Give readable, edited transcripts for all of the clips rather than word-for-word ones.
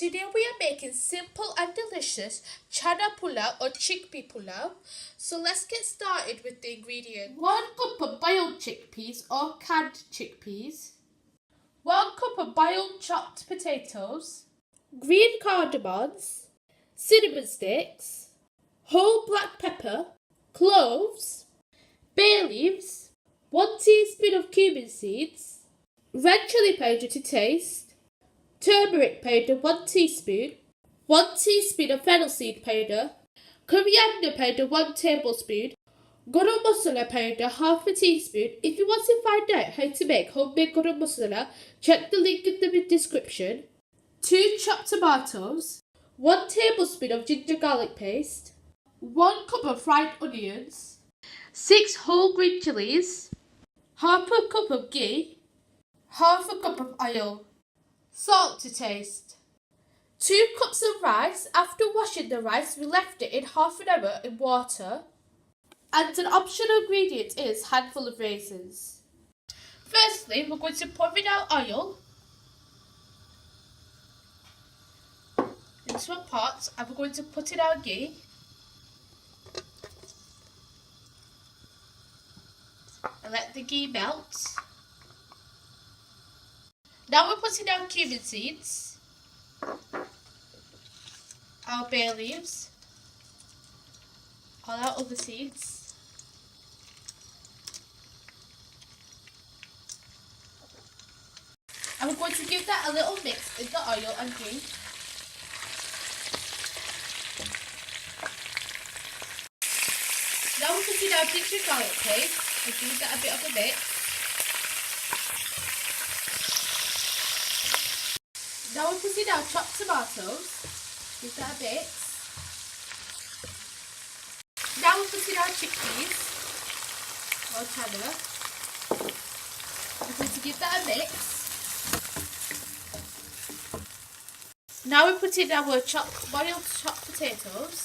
Today we are making simple and delicious Chana Pulao or chickpea pulao. So let's get started with the ingredients. 1 cup of boiled chickpeas or canned chickpeas. 1 cup of boiled chopped potatoes. Green cardamons. Cinnamon sticks. Whole black pepper. Cloves. Bay leaves. 1 teaspoon of cumin seeds. Red chilli powder to taste. Turmeric powder 1 teaspoon, 1 teaspoon of fennel seed powder, coriander powder 1 tablespoon, garam masala powder half a teaspoon. If you want to find out how to make homemade garam masala, check the link in the description. 2 chopped tomatoes, 1 tablespoon of ginger garlic paste, 1 cup of fried onions, 6 whole green chillies, half a cup of ghee, half a cup of oil. Salt to taste. 2 cups of rice. After washing the rice, we left it in half an hour in water. And an optional ingredient is handful of raisins. Firstly, we're going to pour in our oil into a pot and we're going to put in our ghee. And let the ghee melt. Now we're putting down cumin seeds, our bay leaves, all our other seeds, and we're going to give that a little mix in the oil and ghee. Now we're putting our ginger garlic paste and give that a bit of a mix. Now we're putting our chopped tomatoes, give that a mix. Now we're putting our chickpeas, or chana. We're going to give that a mix. Now we're putting our boiled chopped potatoes.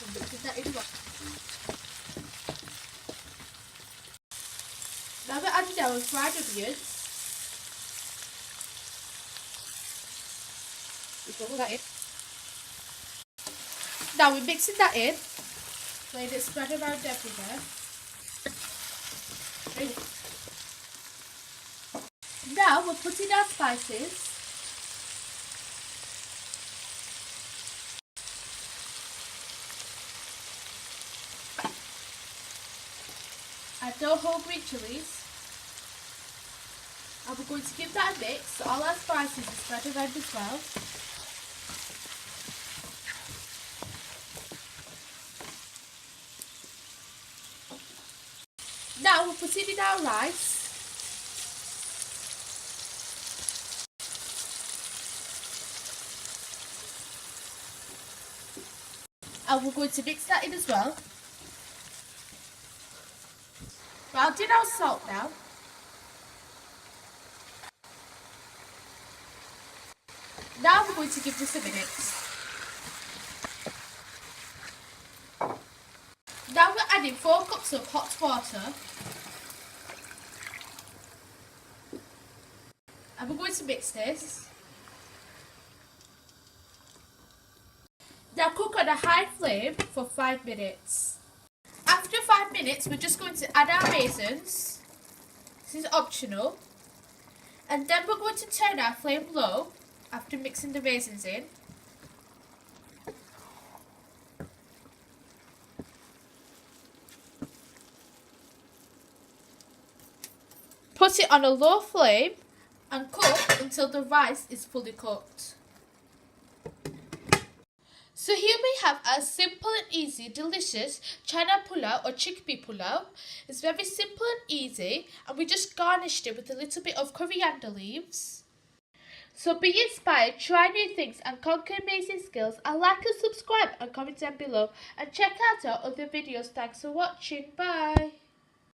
And mixing that in well. Now we're adding our fried onions. That in. Now we're mixing that in, letting it spread around everywhere. Now we're putting our spices. Add our whole green chillies. And we're going to give that a mix so all our spices are spread around as well. Now we're putting in our rice. And we're going to mix that in as well. We're adding our salt now. Now we're going to give this a minute. Now we're adding 4 cups of hot water. And we're going to mix this. Now cook on a high flame for 5 minutes. After 5 minutes, we're just going to add our raisins. This is optional. And then we're going to turn our flame low after mixing the raisins in. Put it on a low flame and cook until the rice is fully cooked. So here we have a simple and easy, delicious Chana Pulao or chickpea pulao. It's very simple and easy, and we just garnished it with a little bit of coriander leaves. So be inspired, try new things and conquer amazing skills, and like and subscribe and comment down below and check out our other videos. Thanks for watching. Bye.